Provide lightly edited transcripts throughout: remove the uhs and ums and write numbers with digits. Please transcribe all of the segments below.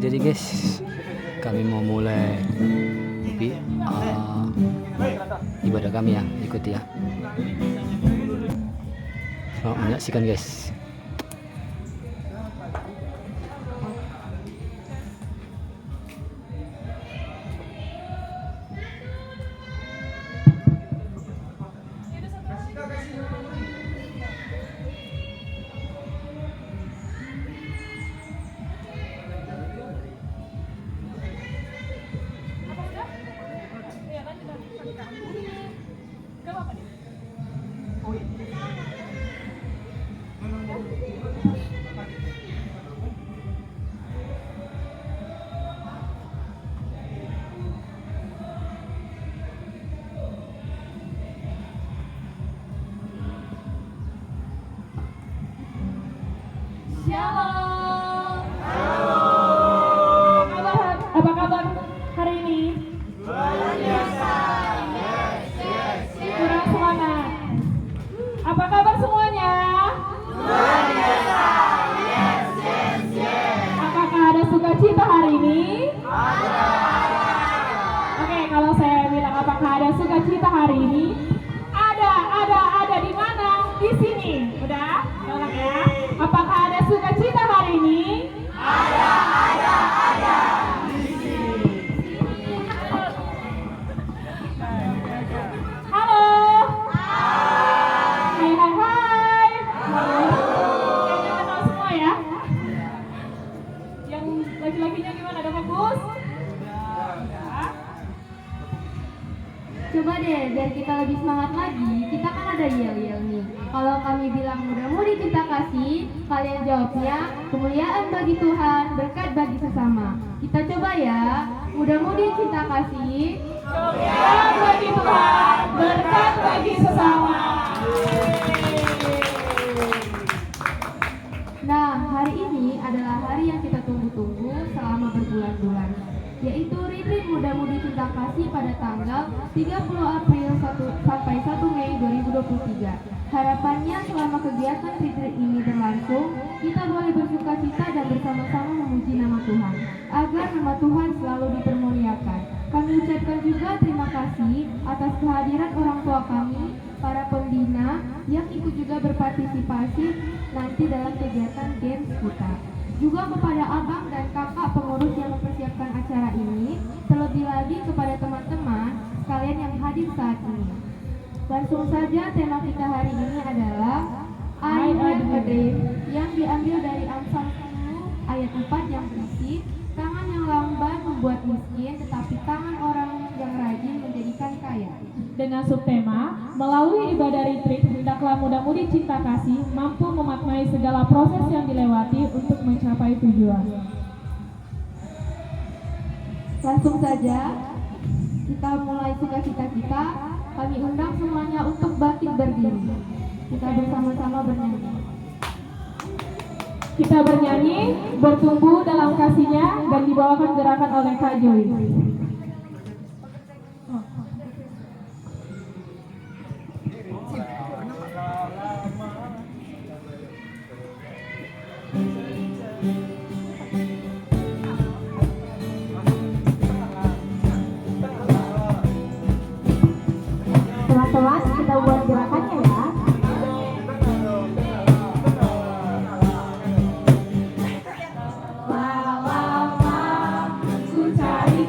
Jadi guys, kami mau mulai ibadah kami ya, ikuti ya. Selamat menyaksikan guys. Shalom. Apa kabar hari ini? Luar biasa. Kurang semangat. Apa kabar semuanya? Luar biasa. Apakah ada sukacita hari ini? Ada. Oke, kalau saya bilang apakah ada sukacita hari ini? Ada di mana? Di sini. Udah? Tolong ya. Apakah ada sukacita hari ini? Ada di sini. Halo. Hai. Kayaknya kenal semua ya. Yang laki-lakinya gimana? Ada bagus? Coba deh, biar kita lebih semangat lagi, kita kan ada yel-yel nih. Kalau kami bilang mudah-mudi cinta kasih, kalian jawabnya kemuliaan bagi Tuhan, berkat bagi sesama. Kita coba ya, mudah-mudi cinta kasih, Kemuliaan bagi Tuhan, berkat bagi sesama. Nah, hari ini adalah hari yang kita tunggu-tunggu selama berbulan-bulan, yaitu retreat mudah-mudi cinta kasih pada tanggal 30 April sampai 1 Mei 2023. Harapannya selama kegiatan retreat ini berlangsung, kita boleh bersuka cita dan bersama-sama memuji nama Tuhan, agar nama Tuhan selalu dipermuliakan. Kami ucapkan juga terima kasih atas kehadiran orang tua kami, para pembina yang ikut juga berpartisipasi nanti dalam kegiatan games kita. Juga kepada abang dan kakak pengurus yang mempersiapkan acara ini, terlebih lagi kepada teman-teman sekalian yang hadir saat ini. Langsung saja tema kita hari ini adalah I Have a Dream yang diambil dari Amsal 10 ayat 4 yang berisi, tangan yang lamban membuat miskin, tetapi tangan orang yang rajin menjadikan kaya. Dengan subtema, melalui ibadah retreat, hendaklah mudah-mudi cinta kasih mampu memaknai segala proses yang dilewati untuk mencapai tujuan. Langsung saja, kita mulai sukacita kita. Kami undang semuanya untuk bangkit berdiri. Kita bersama-sama bernyanyi. Kita bernyanyi, bertumbuh dalam kasihnya, dan dibawakan gerakan oleh Kak Joy. Teman-teman, kita buat gerakannya ya. Lama-lama ku cari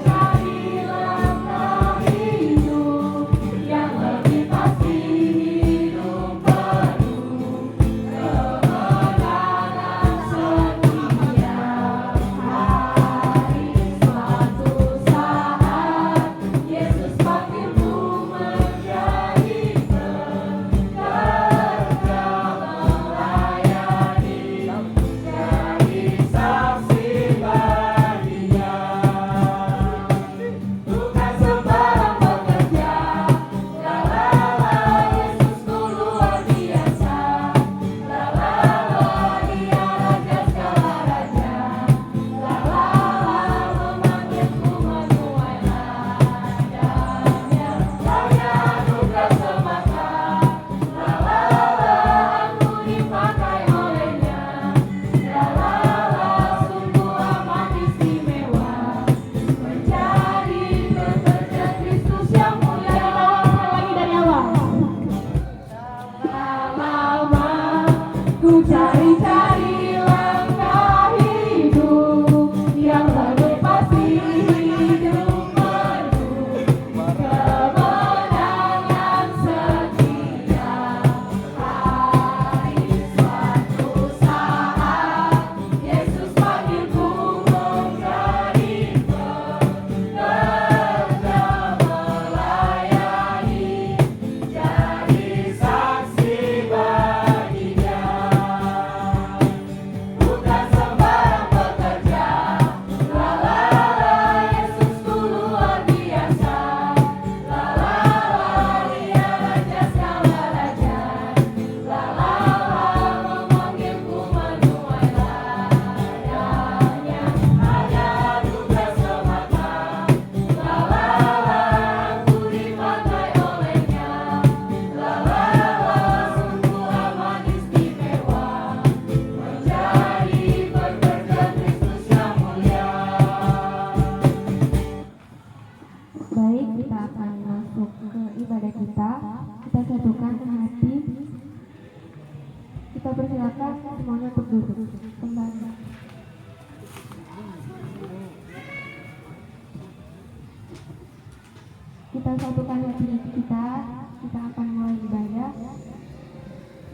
Kita satukan hati kita akan mulai ibadah,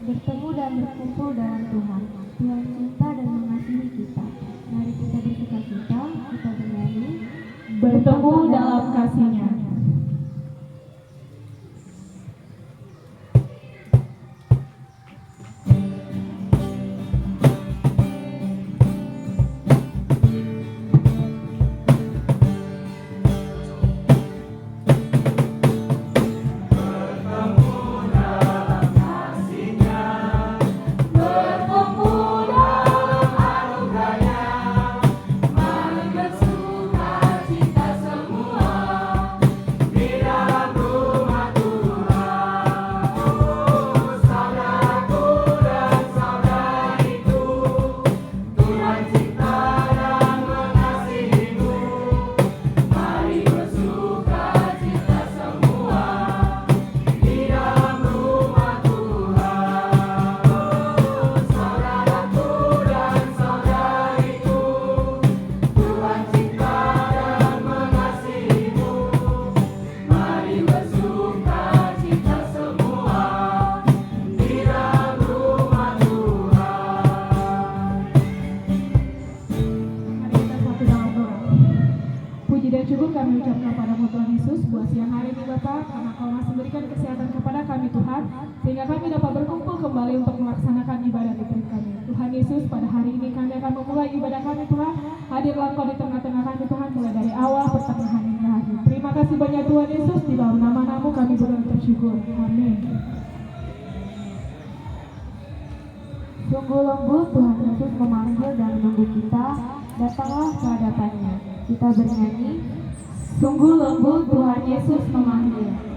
bertemu dan berkumpul dalam Tuhan. Tuhan cinta dan mengasihi kita. Mari kita bersukacita, kita bernyanyi, Bertemu dalam kasih-Nya. Kami ucapkan kepadamu Tuhan Yesus, buat siang hari ini Bapa, karena Kau masih berikan kesehatan kepada kami Tuhan, sehingga kami dapat berkumpul kembali untuk melaksanakan ibadah Liturgi kami. Tuhan Yesus, pada hari ini kami akan memulai ibadah kami Tuhan. Hadirlah Kau di tengah-tengah kami Tuhan, mulai dari awal, pertengahan hingga akhir. Terima kasih banyak Tuhan Yesus, di dalam nama-Namu kami berdoa bersyukur. Amin. Sungguh lembut Tuhan Yesus memanggil dan menunggu kita, datanglah ke hadapannya. Kita bernyanyi, Sungguh lembut Tuhan Yesus memanggil.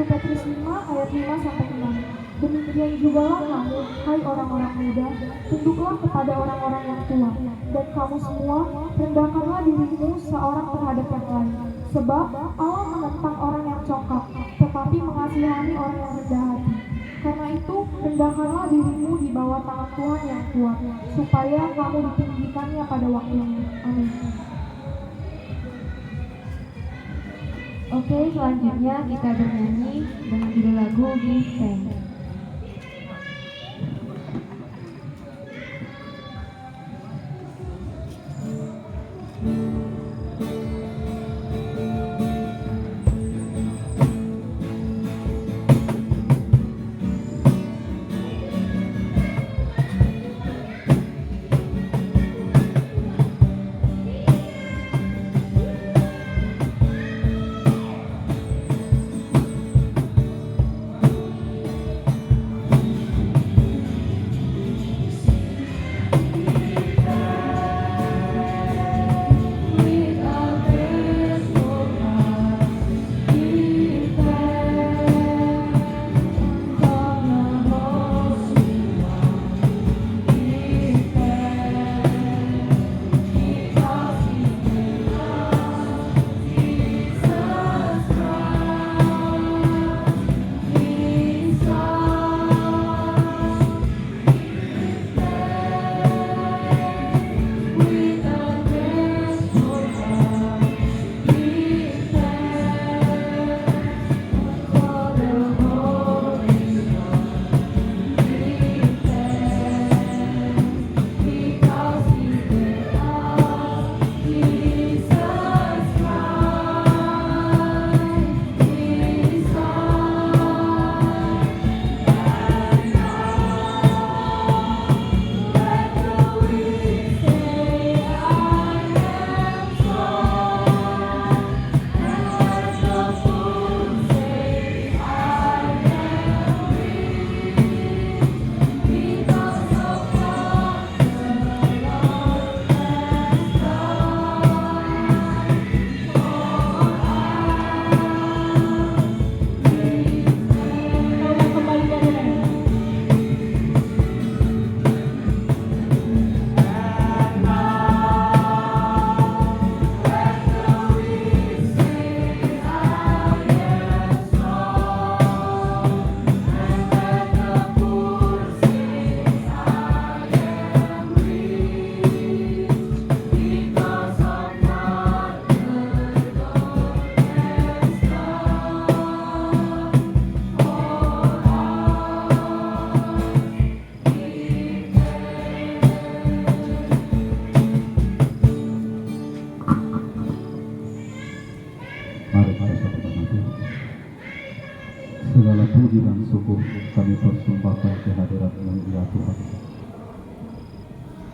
Petrus 5 ayat 5 sampai 6. Demikian jugalah kamu, hai orang-orang muda, tunduklah kepada orang-orang yang tua, dan kamu semua rendahkanlah dirimu seorang terhadap yang lain, sebab Allah menentang orang yang congkak, tetapi mengasihani orang yang rendah hati. Karena itu rendahkanlah dirimu di bawah tangan Tuhan yang kuat, supaya kamu ditinggikannya pada waktunya. Amin. Oke, selanjutnya kita bernyanyi dengan judul lagu Give Thanks.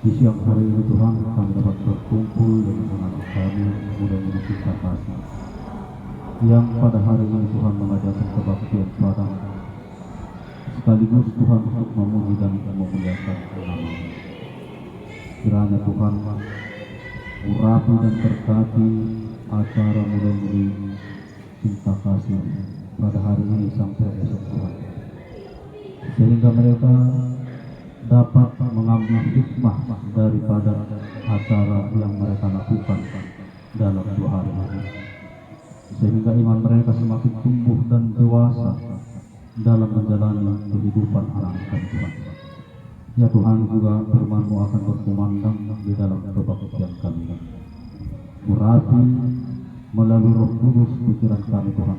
Di siang hari ini Tuhan, kami dapat berkumpul dengan anak kami muda-mudi cinta kasih yang pada hari ini Tuhan mengajarkan kebaktian Padamu, sekaligus Tuhan untuk memuji dan memuliakan nama-Mu. Kiranya Tuhan urapi dan berkati acara muda-mudi cinta kasih pada hari ini sampai esok Tuhan, sehingga mereka dapat mengambil hikmah daripada acara yang mereka lakukan dalam 2 hari ini, sehingga iman mereka semakin tumbuh dan dewasa dalam menjalani kehidupan anak-anak Tuhan. Ya Tuhan, juga firman-Mu akan berkumandang di dalam kebaktian kami. Urapi melalui Roh Kudus pikiran kami Tuhan,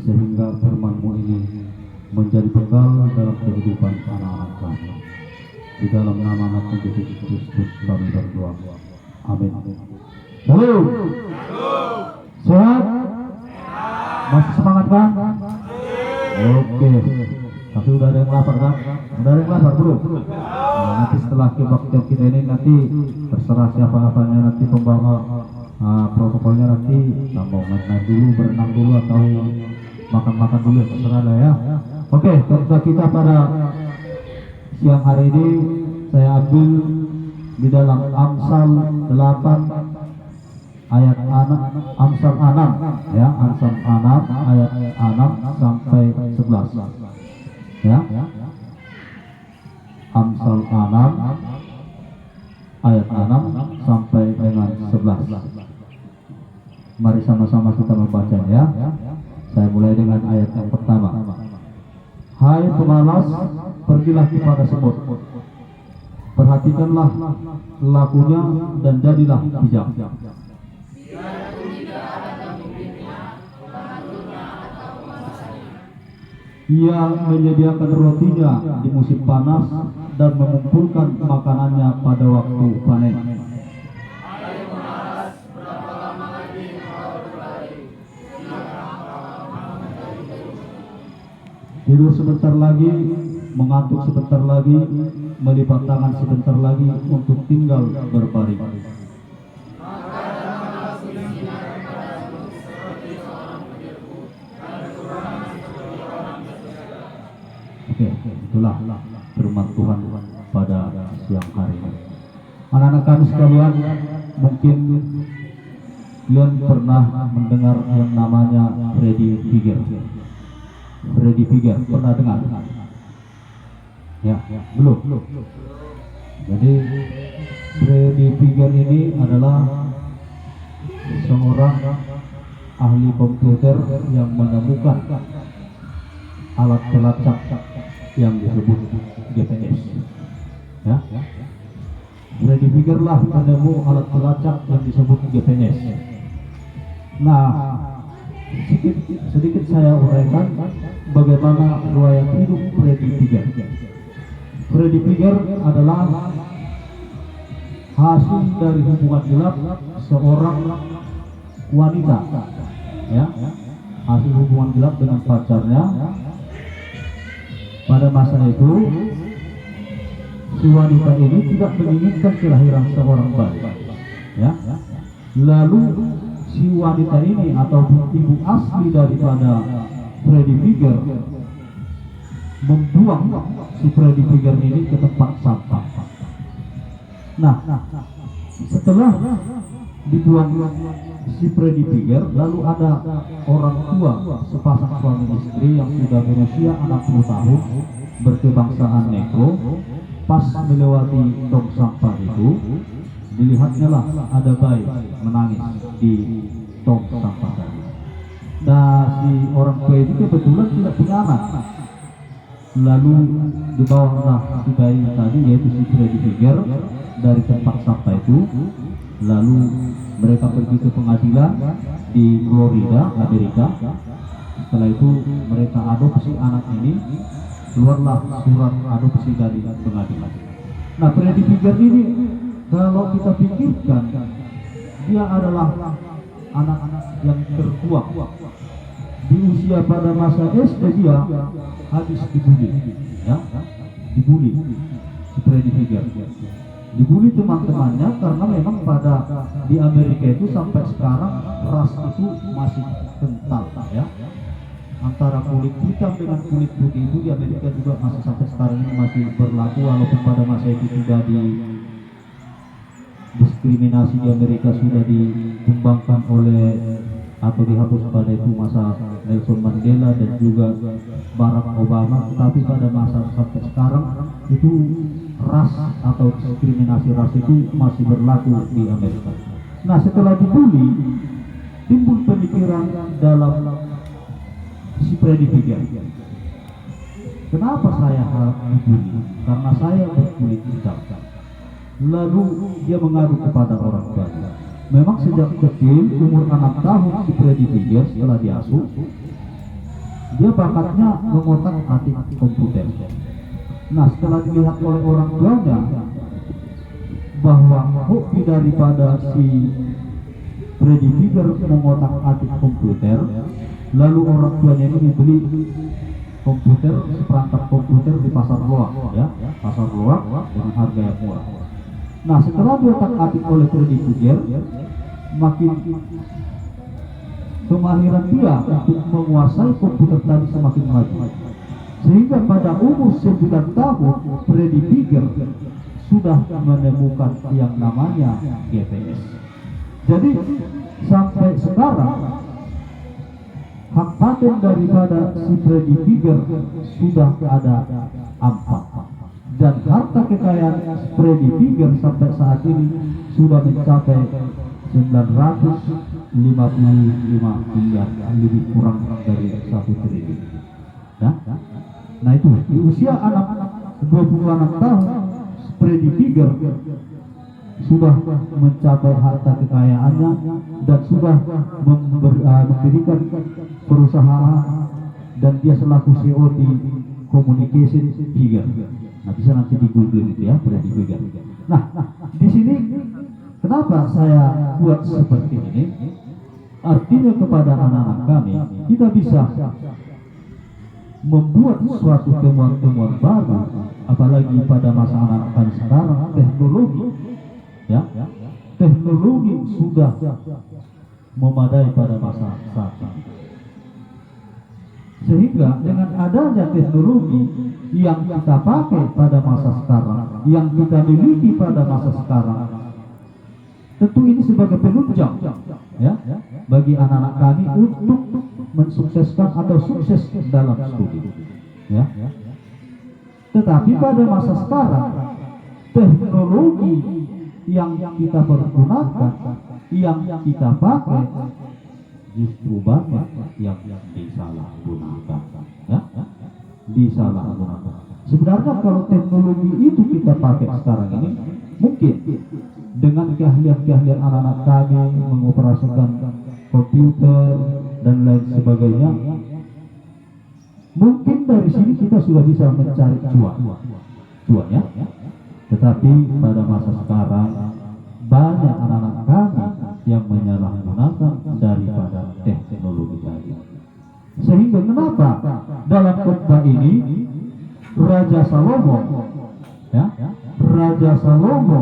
sehingga firman-Mu ini menjadi bekal dalam kehidupan anak-anak kami. Di dalam nama Anak Yesus Kristus kami berdoa. Amin. Halo. Sehat? Masih semangat kan? Oke. Tapi udah ada yang lapar kan? Udah ada yang lapar belum? Nah, nanti setelah kebaktian kita ini nanti terserah siapa-apanya nanti pembawa protokolnya nanti mau main dulu, berenang dulu atau makan-makan dulu, terserah lah ya. Oke, kerja kita pada siang hari ini saya ambil di dalam Amsal 8 ayat 6, Amsal 6 ya, Amsal 6 ayat 6 sampai 11 ya. Amsal 6 ayat 6 sampai dengan 11. Mari sama-sama kita membacanya ya. Saya mulai dengan ayat yang pertama. Hai pemalas, pergilah kepada semut, perhatikanlah lakunya dan jadilah bijak. Ia menyediakan rotinya di musim panas dan mengumpulkan makanannya pada waktu panen. Tidur sebentar lagi, mengantuk sebentar lagi, melipat tangan sebentar lagi untuk tinggal berbaring. Oke, itulah firman Tuhan pada siang hari ini. Anak-anak kami sekalian, mungkin kalian pernah mendengar yang namanya Freddy Figure. Freddy Figure, pernah dengar? Ya, belum. Jadi Freddy Figure ini adalah seorang ahli komputer yang menemukan alat pelacak yang disebut GPS. Ya, Freddy Figure lah penemu alat pelacak yang disebut GPS. Nah, sedikit saya uraikan bagaimana riwayat hidup Freddy Figure. Freddy Figure adalah hasil dari hubungan gelap seorang wanita, ya, hasil hubungan gelap dengan pacarnya. Pada masa itu, si wanita ini tidak menginginkan kelahiran seorang bayi, ya. Lalu si wanita ini atau ibu asli daripada Freddy Figure membuang si Freddy Figure ini ke tempat sampah. Nah, setelah dibuang si Freddy Figure, lalu ada orang tua sepasang suami istri yang sudah berusia 60 tahun berkebangsaan Negro. Pas melewati tong sampah itu, dilihatnya lah ada bayi menangis di tong sampah tadi. Nah, si orang tua itu kebetulan tidak punya anak. Lalu dibawahlah si bayi tadi, yaitu si Freddy Figure, dari tempat sampah itu. Lalu mereka pergi ke pengadilan di Florida, Amerika. Setelah itu mereka adopsi anak ini. Keluarlah surat adopsi dari pengadilan. Nah, Freddy Figure ini kalau kita pikirkan, dia adalah anak-anak yang tertua. Di usia pada masa SD dia habis dibully, ya, dibully si Freddy Figure. Dibully teman-temannya karena memang di Amerika itu sampai sekarang ras itu masih kental ya. Antara kulit hitam dengan kulit putih itu di Amerika juga masih sampai sekarang ini masih berlaku, walaupun pada masa itu sudah diskriminasi di Amerika sudah dikembangkan oleh atau dihapus pada itu masa Nelson Mandela dan juga Barack Obama, tetapi pada masa sampai sekarang itu ras atau diskriminasi ras itu masih berlaku di Amerika. Nah, setelah dibully timbul pemikiran dalam si Freddy Figure, kenapa saya harus dibully? Karena saya berkulit hitam. Lalu dia mengadu kepada orang tuanya. Memang sejak kecil, umur 6 tahun si Freddy Figure setelah diasuh, dia bakatnya mengotak-atik komputer. Nah, setelah dilihat oleh orang tuanya bahwa hobi daripada si Freddy Figure mengotak-atik komputer, lalu orang tuanya ini membeli komputer, seperangkat komputer di pasar luar, ya, pasar luar dengan harga yang murah. Nah, setelah diotak-atik oleh Freddy Figure, makin kemahiran dia untuk menguasai komputer tadi semakin maju, sehingga pada umur 9 tahun Freddy Figure sudah menemukan yang namanya GPS. Jadi sampai sekarang hak paten daripada si Freddy Figure sudah ada 4, dan harta kekayaan Freddy Figure sampai saat ini sudah mencapai 955 miliar, lebih kurang dari 1 triliun. Ya? Nah, itu di usia anak 26 tahun Freddy Figure sudah mencapai harta kekayaannya dan sudah mendirikan perusahaan, dan dia selaku CEO di Communication Figure. Nah, bisa nanti di Google itu ya, Freddy Figure. Nah, di sini kenapa saya buat seperti ini? Artinya kepada anak-anak kami, kita bisa membuat suatu temuan-temuan baru, apalagi pada masa anak-anak kami sekarang, teknologi, ya, teknologi sudah memadai pada masa saat ini. Sehingga dengan adanya teknologi yang kita pakai pada masa sekarang, yang kita miliki pada masa sekarang, tentu ini sebagai penunjang ya bagi anak-anak kami untuk mensukseskan atau sukses dalam studi ya. Tetapi pada masa sekarang teknologi yang kita pergunakan, yang kita pakai, justru banyak yang disalahgunakan ya, disalahgunakan. Sebenarnya kalau teknologi itu kita pakai sekarang ini, mungkin dengan keahlian-keahlian anak-anak kami mengoperasikan komputer dan lain sebagainya, mungkin dari sini kita sudah bisa mencari cuan ya. Tetapi pada masa sekarang banyak anak-anak kami yang menyalahgunakan daripada teknologi tadi. Sehingga kenapa dalam khotbah ini Raja Salomo ya, Raja Salomo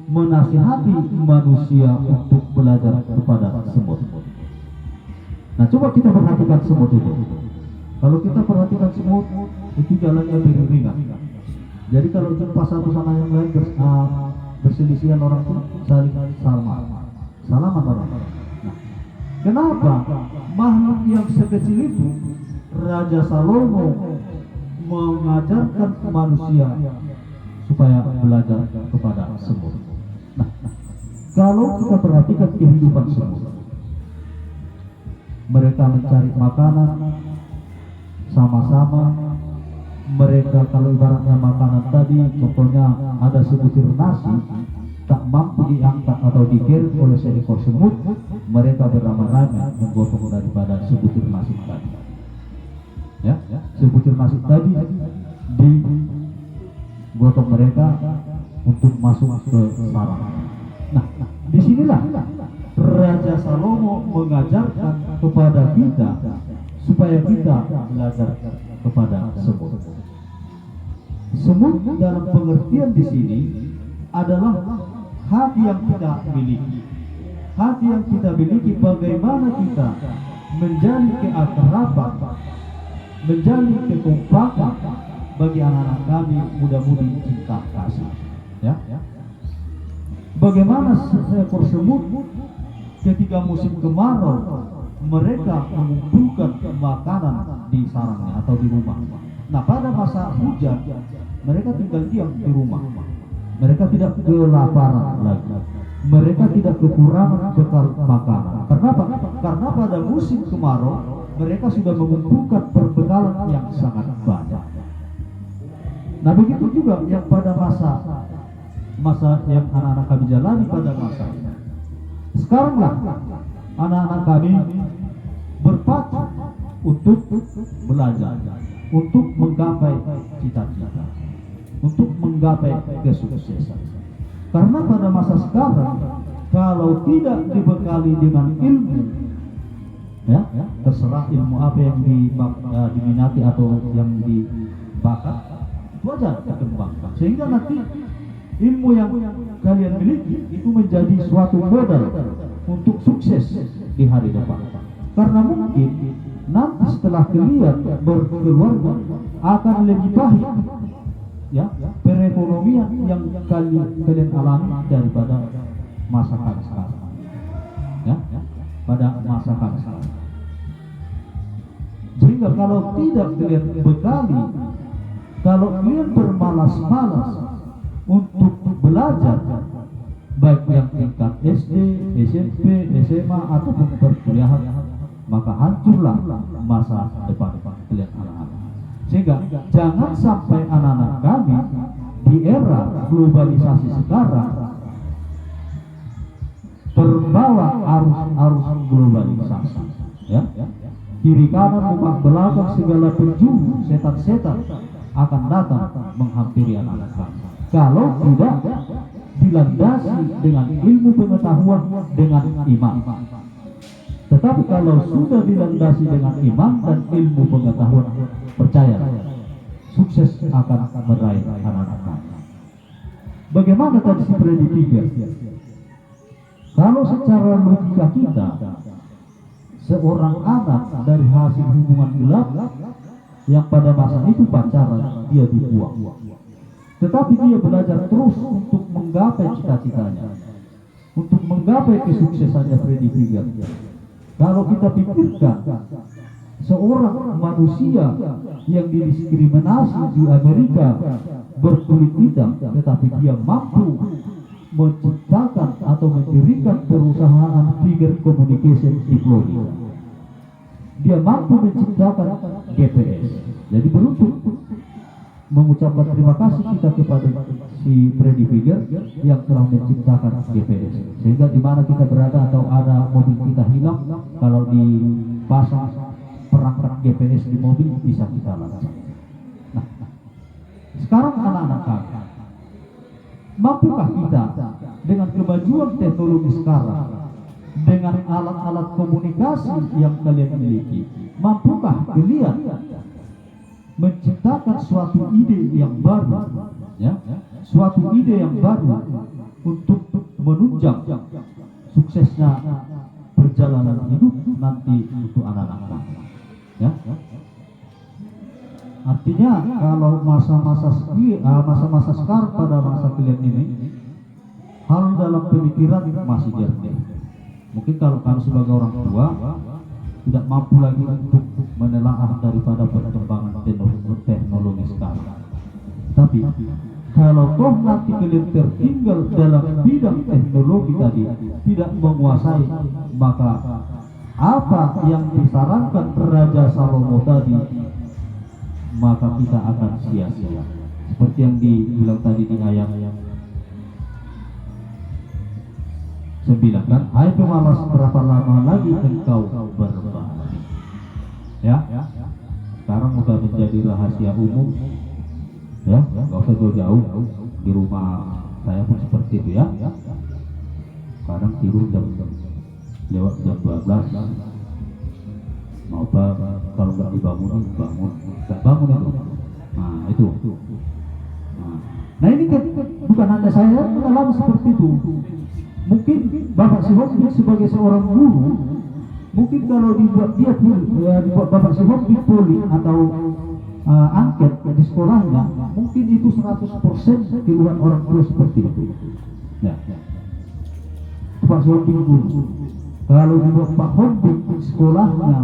menasihati manusia untuk belajar kepada semut. Nah, coba kita perhatikan semut itu. Kalau kita perhatikan semut, itu jalannya beriringan. Jadi kalau jumpa satu sama yang lain berselisihan orang pun saling salaman orang. Nah, kenapa makhluk yang sekecil itu Raja Salomo mengajarkan manusia supaya belajar kepada semut? Nah, kalau kita perhatikan kehidupan semut, mereka mencari makanan sama-sama. Mereka kalau ibaratnya makanan tadi, contohnya ada sebutir nasi tak mampu diangkat atau dikirim oleh seekor semut, mereka beramai-ramai menggotong daripada sebutir nasi tadi. Ya, sebutir nasi tadi digotong mereka untuk masuk ke sarang. Nah, disinilah Raja Salomo mengajarkan kepada kita supaya kita belajar kepada semut. Semut dalam pengertian di sini adalah hati yang kita miliki. Hati yang kita miliki, bagaimana kita menjalin keakraban, menjalin kekompakan bagi anak-anak kami muda-mudi cinta kasih. Ya. Bagaimana seekor semut ketika musim kemarau mereka mengumpulkan makanan di sarangnya atau di rumah. Nah, pada masa hujan mereka tinggal diam di rumah. Mereka tidak kelaparan lagi. Mereka tidak kekurangan bekal makanan. Kenapa? Karena pada musim kemarau mereka sudah mengumpulkan perbekalan yang sangat banyak. Nah, begitu juga yang pada masa yang anak-anak kami jalani pada masa sekaranglah anak-anak kami berpacu untuk belajar, untuk menggapai cita-cita, untuk menggapai kesuksesan. Karena pada masa sekarang kalau tidak dibekali dengan ilmu, ya, terserah ilmu apa yang diminati atau yang dibakat, itu aja dikembangkan. Sehingga nanti ilmu yang kalian miliki itu menjadi suatu modal untuk sukses di hari depan. Karena mungkin nanti setelah kalian berkeluarga akan lebih baik, ya, perekonomian yang kalian alami daripada masa sekarang. Ya, pada masa sekarang. Sehingga kalau tidak kalian bekali, kalau kalian bermalas-malas untuk belajar, baik yang tingkat SD, SMP, SMA ataupun perkuliahan, maka hancurlah masa depan kalian anak-anak. Sehingga jangan sampai anak-anak kami di era globalisasi sekarang terbawa arus globalisasi, ya. Kiri kanan muka belakang segala penjuru setan-setan akan datang menghampiri anak-anak kami kalau tidak dilandasi dengan ilmu pengetahuan, dengan iman. Tetapi kalau sudah dilandasi dengan iman dan ilmu pengetahuan, percaya sukses akan meraih anak-anak kami. Bagaimana tadi si Freddy pikir? Kalau secara logika kita, seorang anak dari hasil hubungan gelap yang pada masa itu pacaran, dia dibuang. Tetapi dia belajar terus untuk menggapai cita-citanya, untuk menggapai kesuksesannya Freddy Figure. Kalau kita pikirkan seorang manusia yang didiskriminasi di Amerika berkulit hitam, tetapi dia mampu menciptakan atau mendirikan perusahaan Figure Communication di Florida. Dia mampu menciptakan GPS. Jadi beruntung mengucapkan terima kasih kita kepada si Freddy Figure yang telah menciptakan GPS. Sehingga di mana kita berada atau ada mobil kita hilang, kalau dipasang perangkat GPS di mobil bisa kita lakukan. Nah, sekarang anak-anak kami, mampukah kita dengan kemajuan teknologi sekarang, dengan alat-alat komunikasi yang kalian miliki, mampukah kalian menciptakan suatu ide yang baru, ya, suatu ide yang baru untuk menunjang suksesnya perjalanan hidup nanti untuk anak-anak kami, ya. Artinya kalau masa-masa sekarang pada masa kalian ini, hal dalam pemikiran masih jernih. Mungkin kalau kami sebagai orang tua tidak mampu lagi untuk menelaah daripada perkembangan teknologi sekarang. Tapi kalau toh nanti kalian tertinggal dalam bidang teknologi tadi, tidak menguasai, maka apa yang disarankan Raja Salomo tadi, maka kita akan sia-sia. Seperti yang dibilang tadi di ayat 9 kan, hai pemalas, berapa lama lagi engkau berbalik? Ya, sekarang sudah menjadi rahasia umum, ya, nggak usah jauh-jauh. Di rumah saya pun seperti itu, ya. Kadang tidur lewat jam 12, mau apa, kalau nggak dibangun, nggak bangun itu. Nah itu saya mengalami seperti itu. Mungkin Bapak si Hobi sebagai seorang guru, mungkin kalau dibuat dia dibuat Bapak si Hobi poli atau angket di sekolahnya, mungkin itu 100% keluhan orang tua seperti itu. Ya. Pak si Hobi guru, kalau dibuat Pak Hobi di sekolahnya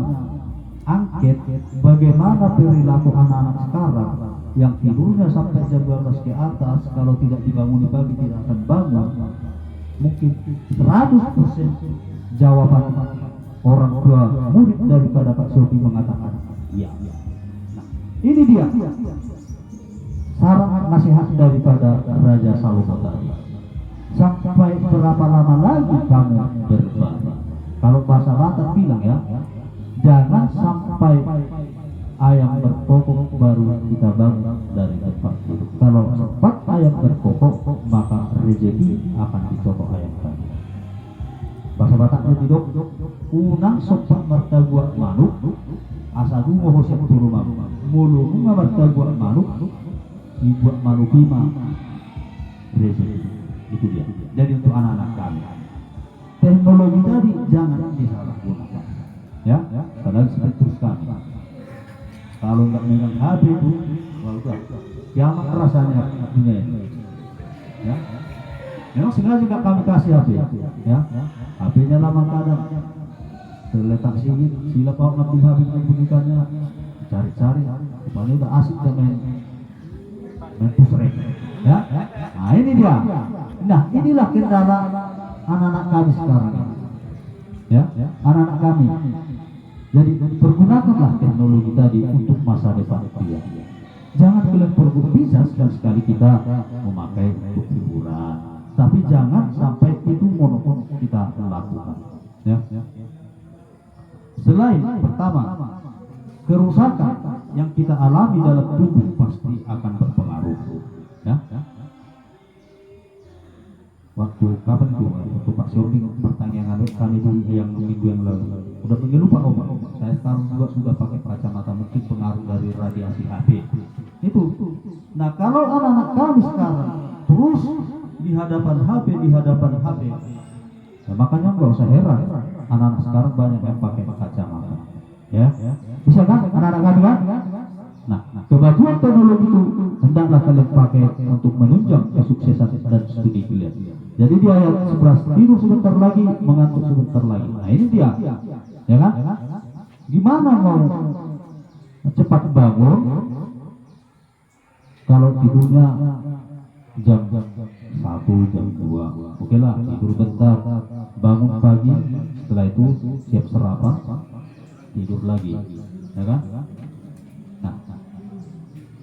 angket bagaimana perilaku anak-anak sekarang yang tidurnya sampai jam 12 ke atas, kalau tidak dibangun pagi tidak akan bangun, mungkin 100% jawaban orang tua murid daripada Pak Sofi mengatakan iya. Nah, ini dia saran nasihat daripada Raja Salomo tadi. Sampai berapa lama lagi kamu berbagi? Kalau bahasa Batak bilang ya, jangan sampai ayam berkokok baru kita bangun dari tempat tidur. Kalau sempat ayam berkokok, maka rezeki akan dicokok ayam tadi. Bahasa Bataknya tidak, unang sopak martaguak manuk, asal dungo hosep turu manuk, mulu bunga martaguak manuk, dibuat manuk lima rezeki. Itu dia. Jadi untuk anak-anak kami, teknologi tadi jangan disalahgunakan. Ya, padahal seperti kami. Kalau nggak megang HP itu, kiamat rasanya dunia ini. Ya, memang sengaja nggak kami kasih HP. Ya, HP-nya lama kadang terletak sini, sila kau ngambil HP bunyikannya, cari-cari, kepala udah asik dia main pusrek. Ya, nah ini dia. Nah inilah kendala anak-anak kami sekarang. Ya, anak-anak kami. Jadi pergunakanlah teknologi tadi untuk masa depan dia. Jangan kalian perlu bisa sekali-sekali kita memakai untuk hiburan, tapi jangan sampai itu monoton kita lakukan. Ya. Selain pertama, kerusakan yang kita alami dalam tubuh pasti akan berpengaruh. Ya. Waktu kapan itu untuk Pak Siopi pertanyaan kami yang minggu yang lalu udah mengeluh Pak Omar. Saya sekarang juga sudah pakai kacamata, mungkin pengaruh dari radiasi HP itu. Nah kalau anak-anak kami sekarang terus di hadapan HP, nah, makanya nggak usah heran anak-anak sekarang banyak yang pakai kacamata. Ya, bisa kan anak-anak kami kan? Nah, kemajuan teknologi itu hendaklah kalian pakai untuk menunjang kesuksesan dan studi kalian. Jadi dia ayat 11, tidur sebentar lagi, mengantuk sebentar lagi. Nah ini dia, ya kan? Gimana mau cepat bangun kalau tidurnya jam 1, jam 2? Oke lah, tidur bentar, bangun pagi, setelah itu siap sarapan, tidur lagi, ya kan? Nah,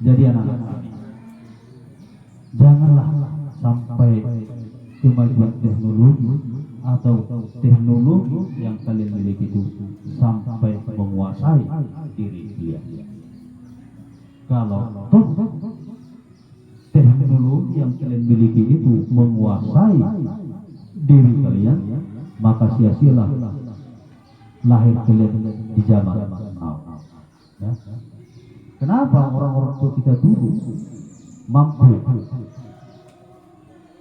jadi anak-anak, janganlah sampai kemajuan teknologi atau teknologi yang kalian miliki itu sampai menguasai diri dia. Kalau teknologi yang kalian miliki itu menguasai diri kalian, maka sia-sialah lahir kalian di zaman now. Ya. Kenapa orang-orang tua kita dulu mampu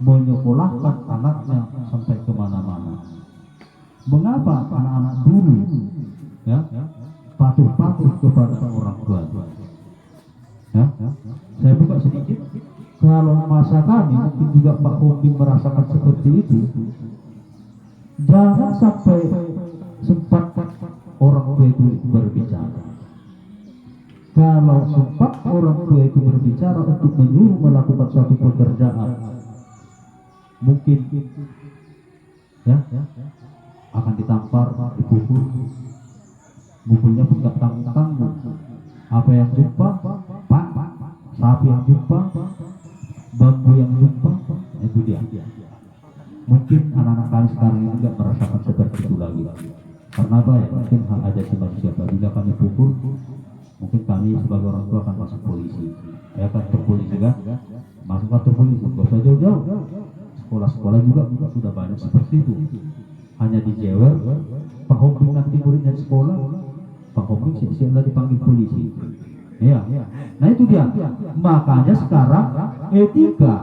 menyekolahkan anaknya sampai kemana-mana? Mengapa anak-anak dulu ya patuh kepada orang tua? Ya, saya buka sedikit. Kalau masa kami mungkin juga Pak Hobi merasakan seperti itu. Jangan sampai sempat orang tua itu berbicara. Kalau sempat orang tua itu berbicara untuk menyuruh melakukan suatu pekerjaan, mungkin ya akan ditampar, dipukul, mukulnya pun gak tanggung-tanggung. Apa yang jumpa, pak, sapi yang jumpa, bambu yang jumpa, itu dia. Mungkin anak-anak kami sekarang ini tidak merasakan seperti itu lagi. Karena apa ya? Mungkin hak asasi manusia. Bila kami pukul, mungkin kami sebagai orang tua akan masuk polisi. Ya kantor polisi kan? Masuk kantor polisi, nggak usah jauh-jauh. Sekolah-sekolah juga sudah banyak seperti itu. Hanya dijewer, Pak Hobi nanti muridnya di sekolah, Pak Hobi siap-siaplah dipanggil polisi. Ya, nah itu dia. Makanya sekarang etika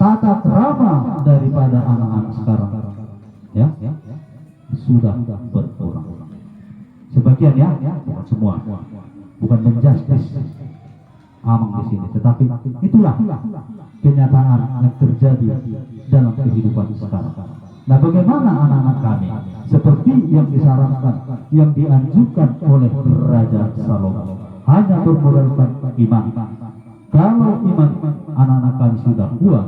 tata krama daripada anak-anak sekarang ya sudah berkurang. Sebagian ya, bukan semua, bukan menjustis Amang di sini, tetapi itulah kenyataan yang terjadi dalam kehidupan sekarang. Nah, bagaimana anak-anak kami seperti yang disarankan, yang dianjurkan oleh Raja Salomo, hanya bermodalkan iman. Kalau iman anak-anak kami sudah kuat,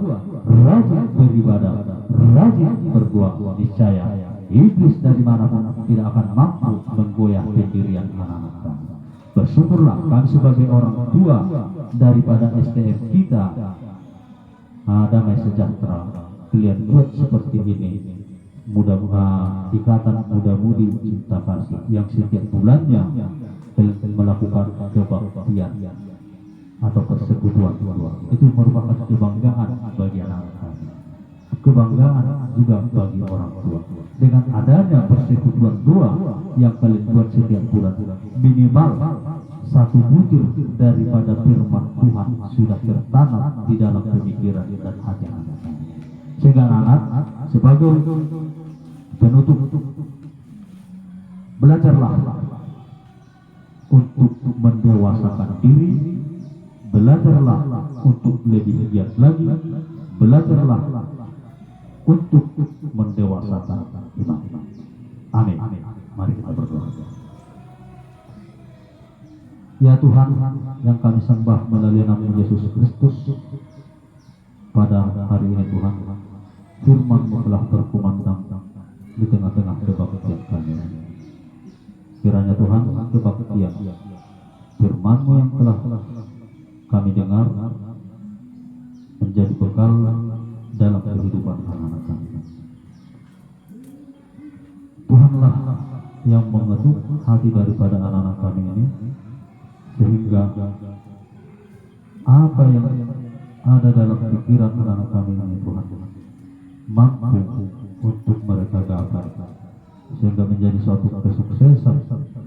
rajin beribadah, rajin berdoa, niscaya iblis dari manapun tidak akan mampu menggoyah pendirian anak-anak kami. Bersyukurlah kami sebagai orang tua daripada STM kita, Damai Sejahtera, kalian buat seperti ini. Mudah-mudahan ikatan muda-mudi cinta kasih yang setiap bulannya kalian melakukan kebaktian atau persekutuan itu merupakan kebanggaan bagi anak-anak kami, kebanggaan juga bagi orang tua. Dengan adanya persekutuan doa yang kalian buat setiap bulan, minimal satu butir daripada firman Tuhan sudah tertanam di dalam pemikiran dan hati anak. Sehingga anak sebagai penutup, belajarlah untuk mendewasakan diri, belajarlah untuk lebih giat lagi, belajarlah untuk mendewasakan iman. Amin. Mari kita berdoa. Ya Tuhan yang kami sembah melalui nama Yesus Kristus, pada hari ini Tuhan, firman-Mu telah berkumandang di tengah-tengah kebaktian kami. Kiranya Tuhan, kebaktian firman-Mu yang telah kami dengar menjadi bekal dalam kehidupan anak-anak kami. Tuhanlah yang mengetuk hati daripada anak-anak kami ini, sehingga apa yang ada dalam pikiran anak-anak kami ini Tuhan mampu untuk mereka gapai, sehingga menjadi suatu kesuksesan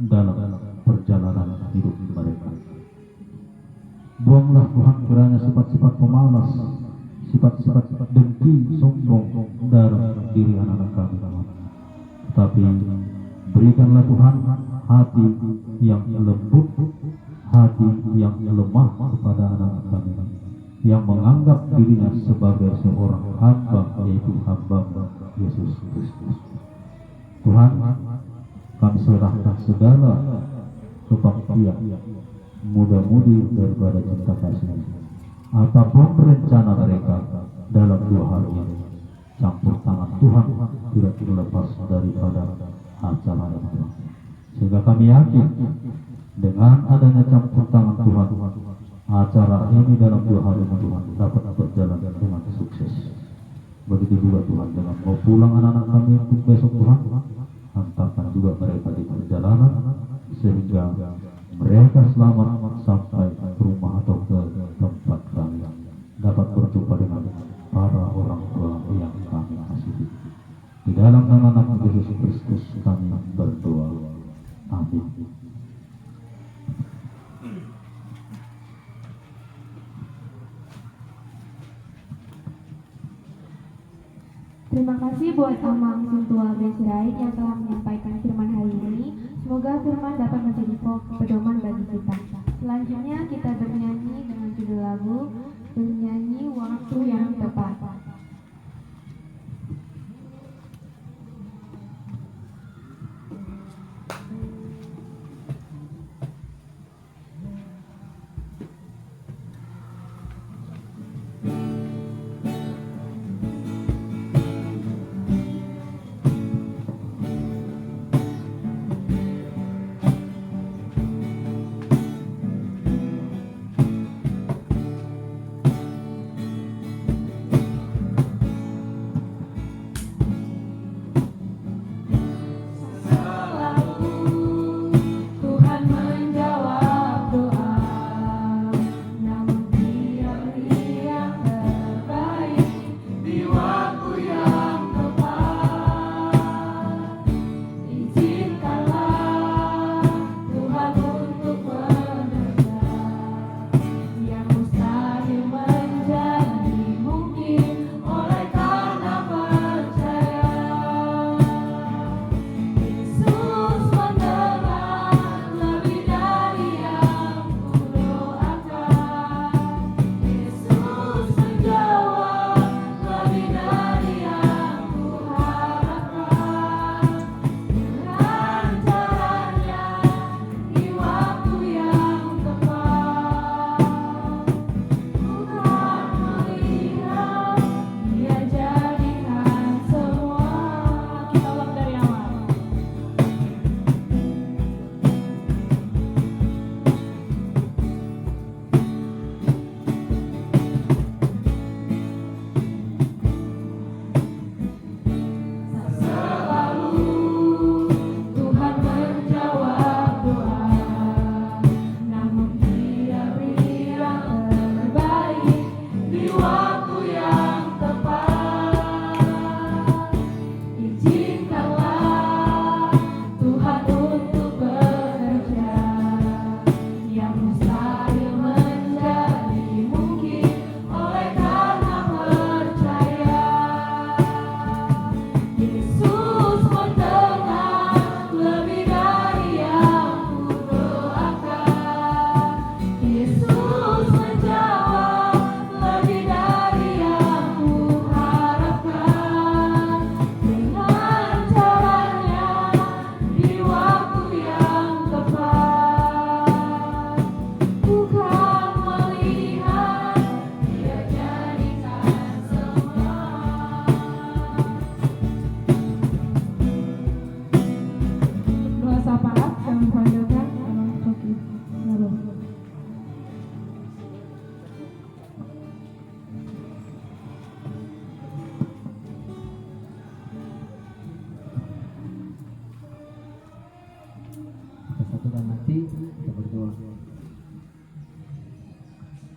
dalam perjalanan hidup mereka. Buanglah Tuhan kiranya sifat-sifat pemalas, sifat-sifat dengki, sombong dalam diri anak-anak kami, tapi berikanlah Tuhan hati yang lembut, hati yang lemah kepada anak-anak kami, yang menganggap dirinya sebagai seorang hamba, yaitu hamba Yesus Kristus. Tuhan, kami serahkan segala kebaktian muda-mudi daripada cinta kasih, apapun rencana mereka dalam 2 hari ini, campur tangan Tuhan tidak terlepas daripada acara itu. Sehingga kami yakin dengan adanya campur tangan Tuhan, acara ini dalam 2 hari ini Tuhan dapat berjalan dengan sukses. Begitu juga Tuhan dengan mau pulang anak-anak kami untuk besok Tuhan, hantarkan juga mereka di perjalanan sehingga mereka selamat sampai ke rumah atau ke tempat kami, dapat berjumpa dengan para orang tua yang kami kasihi. Di dalam nama Yesus Kristus kami berdoa. Amin. Terima kasih buat Amang Suntua Besirait yang telah menyampaikan firman hari ini. Semoga firman dapat menjadi pedoman bagi kita. Selanjutnya kita bernyanyi dengan judul lagu Bernyanyi Waktu yang Tepat.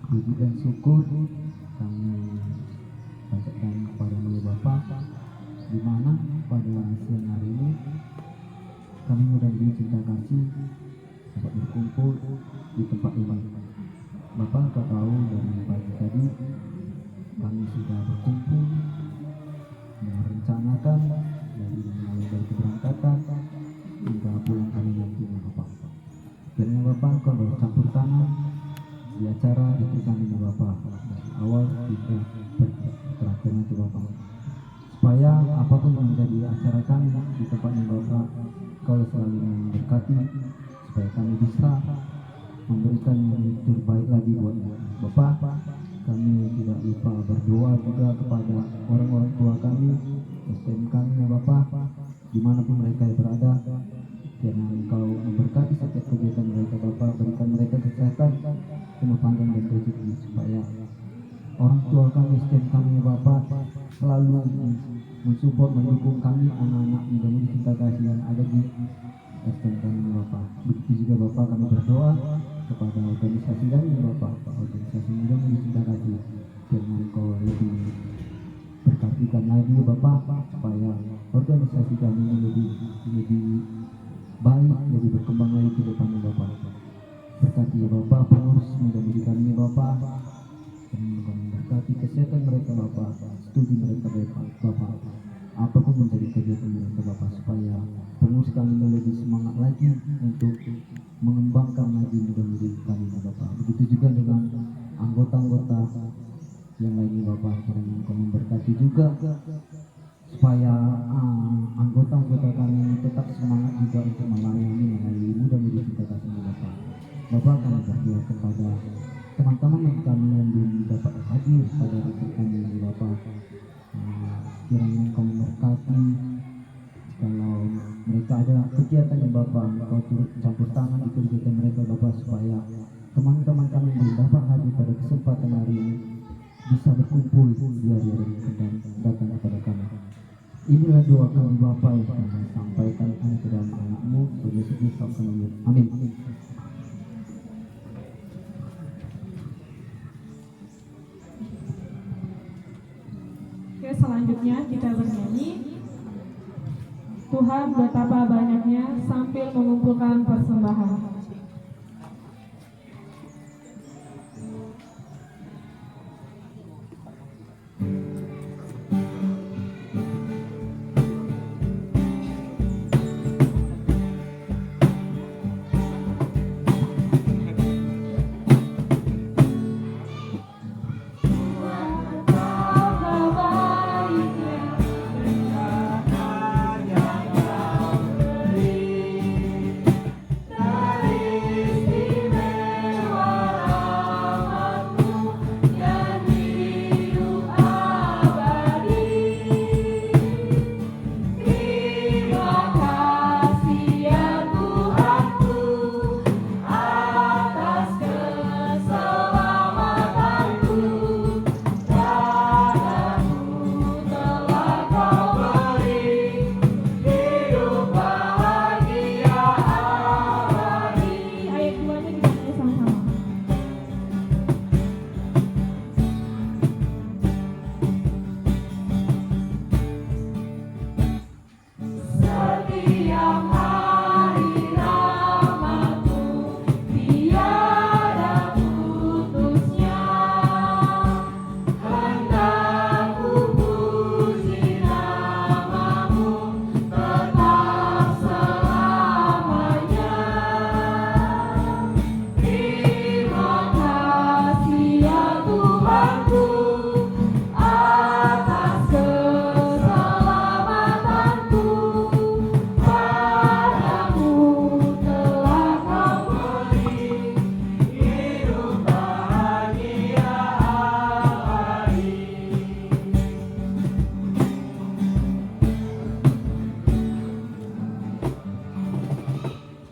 puji dan syukur kami panjatkan kepada Mulia Bapa, di mana pada siang hari ini kami mudah-mudahan cinta kasih dapat berkumpul di tempat ini. Bapak Engkau tahu dari pagi tadi kami sudah berkumpul merencanakan mulai dari keberangkatan hingga pulang kami nantinya Bapak. Kiranya Bapak Engkau bercampur tangan di acara itu kami Bapak, dari awal hingga terakhir nanti Bapak, supaya apapun yang menjadi acara kami di tempat ini Bapak, Kau selalu memberkati, supaya kami bisa memberikan yang terbaik lagi buat Bapak. Kami tidak lupa berdoa juga kepada orang-orang tua kami, STM kami ya Bapak, dimanapun mereka berada. Kiranya Engkau memberkati setiap kegiatan mereka Bapak, berikan mereka kesehatan, umur panjang dan rezeki, supaya orang tua kami, STM kami ya Bapak, selalu mensupport, mendukung kami anak-anak muda-mudi cinta kasih yang ada di STM kami ya Bapak. Begitu juga Bapak kami berdoa kepada organisasi kami ya Bapak, organisasi muda-mudi cinta kasih, kiranya Engkau lebih berkatikan lagi ya Bapak, supaya organisasi kami lebih baik, lebih berkembang lagi ke depannya Bapak. Berkati ya Bapak pengurus muda-mudi kami ya Bapak, dan memberkati kesehatan mereka Bapak, studi mereka Bapak, apapun menjadi kegiatan mereka Bapak, supaya pengurus kami lebih semangat lagi untuk mengembangkan lagi muda-mudi kami ya Bapak. Begitu juga dengan anggota-anggota yang lainnya Bapak, kiranya Engkau memberkati juga supaya anggota-anggota kami tetap semangat juga untuk melayani muda-mudi cinta kasih Bapak. Bapak kami berdoa kepada teman-teman yang kami yang belum dapat hadir pada retreat kami ini Bapak, kiranya Engkau memberkati, kalau mereka ada kegiatan yang Bapak, Engkau turut campur tangan di kegiatan mereka Bapak, supaya teman-teman kami yang belum dapat hadir pada kesempatan hari ini bisa berkumpul di hari-hari yang datang kepada kami. Inilah doa kami Bapak yang kami sampaikan ke dalam anakmu, Yesus Kristus kami. Amin. Oke, selanjutnya kita bernyanyi Tuhan betapa banyaknya sambil mengumpulkan persembahan.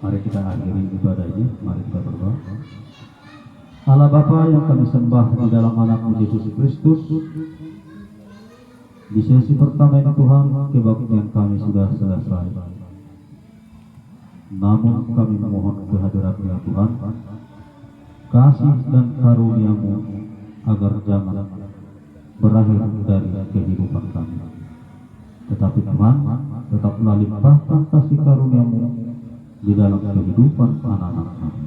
Mari kita akhiri ibadah ini, mari kita berdoa. Allah Bapa yang kami sembah di dalam anakmu Yesus Kristus, di sesi pertama ini Tuhan, kebaktian kami sudah selesai. Namun kami memohon kehadiran-Nya Tuhan, kasih dan karunia-Mu agar jangan berakhir dari kehidupan kami. Tetapi Tuhan, tetaplah limpahkan kasih karunia-Mu di dalam kehidupan anak-anak kami.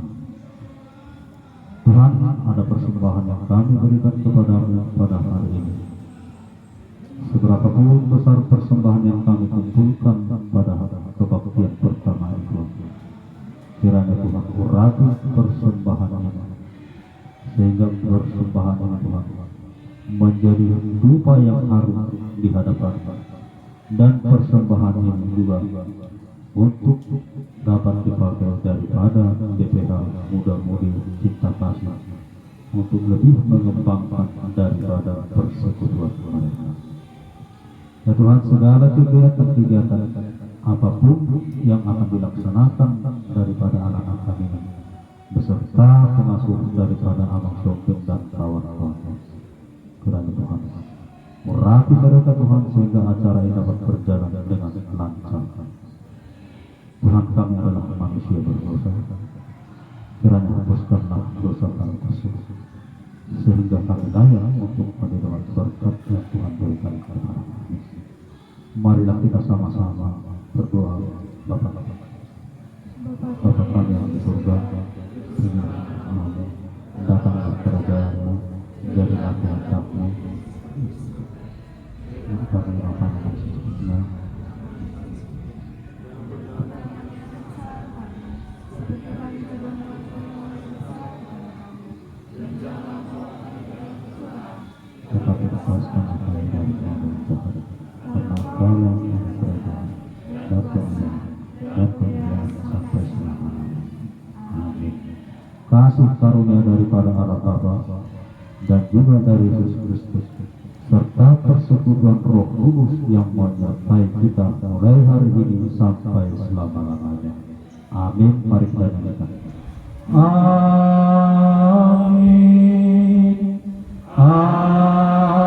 Tuhan, ada persembahan yang kami berikan kepadamu pada hari ini. Seberapapun besar persembahan yang kami kumpulkan pada kebaktian pertama itu, kiranya Tuhan urapi persembahan ini, sehingga persembahan ini Tuhan menjadi dupa yang harum di hadapan, dan persembahan ini juga untuk dapat dipakai daripada DPH Muda-Mudi Cinta Kasih untuk lebih mengembangkan daripada persekutuan mereka. Ya Tuhan, segala kegiatan apapun yang akan dilaksanakan daripada anak-anak kami beserta pengasuh daripada Abang Sopir dan kawan-kawan, kiranya Tuhan urapi mereka Tuhan, sehingga acara ini dapat berjalan dengan lancar. Tuhan, kami adalah manusia berdosa, kiranya hapuskanlah dosa kami tersebut, sehingga kami layak untuk menerima berkat yang Tuhan berikan kepada kami. Marilah kita sama-sama berdoa. Bapa kami yang di surga, datanglah kerajaan-Mu, jadilah kehendak-Mu kami lakukan secukupnya. Tetapi lepaskan kami dari orang jahat, karena Engkau yang kerajaan dan kemuliaan sampai selama-lamanya. Amin. Kasih karunia daripada Allah Bapa dan juga dari Yesus Kristus, serta persekutuan Roh Kudus yang menyertai kita mulai hari ini sampai selama-lamanya. Amin. Mari kita nyanyikan. Amin. Amin.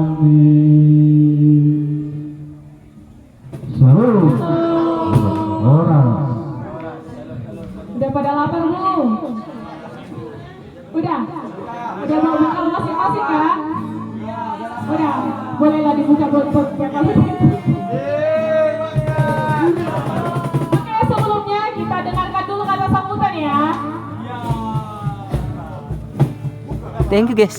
Amin. Shalom. Orang. Udah pada lapar belum? Udah mau buka masing-masing ya? Udah, bolehlah dibuka buat kami. Oke, sebelumnya kita dengarkan dulu kata sambutan ya. Thank you guys.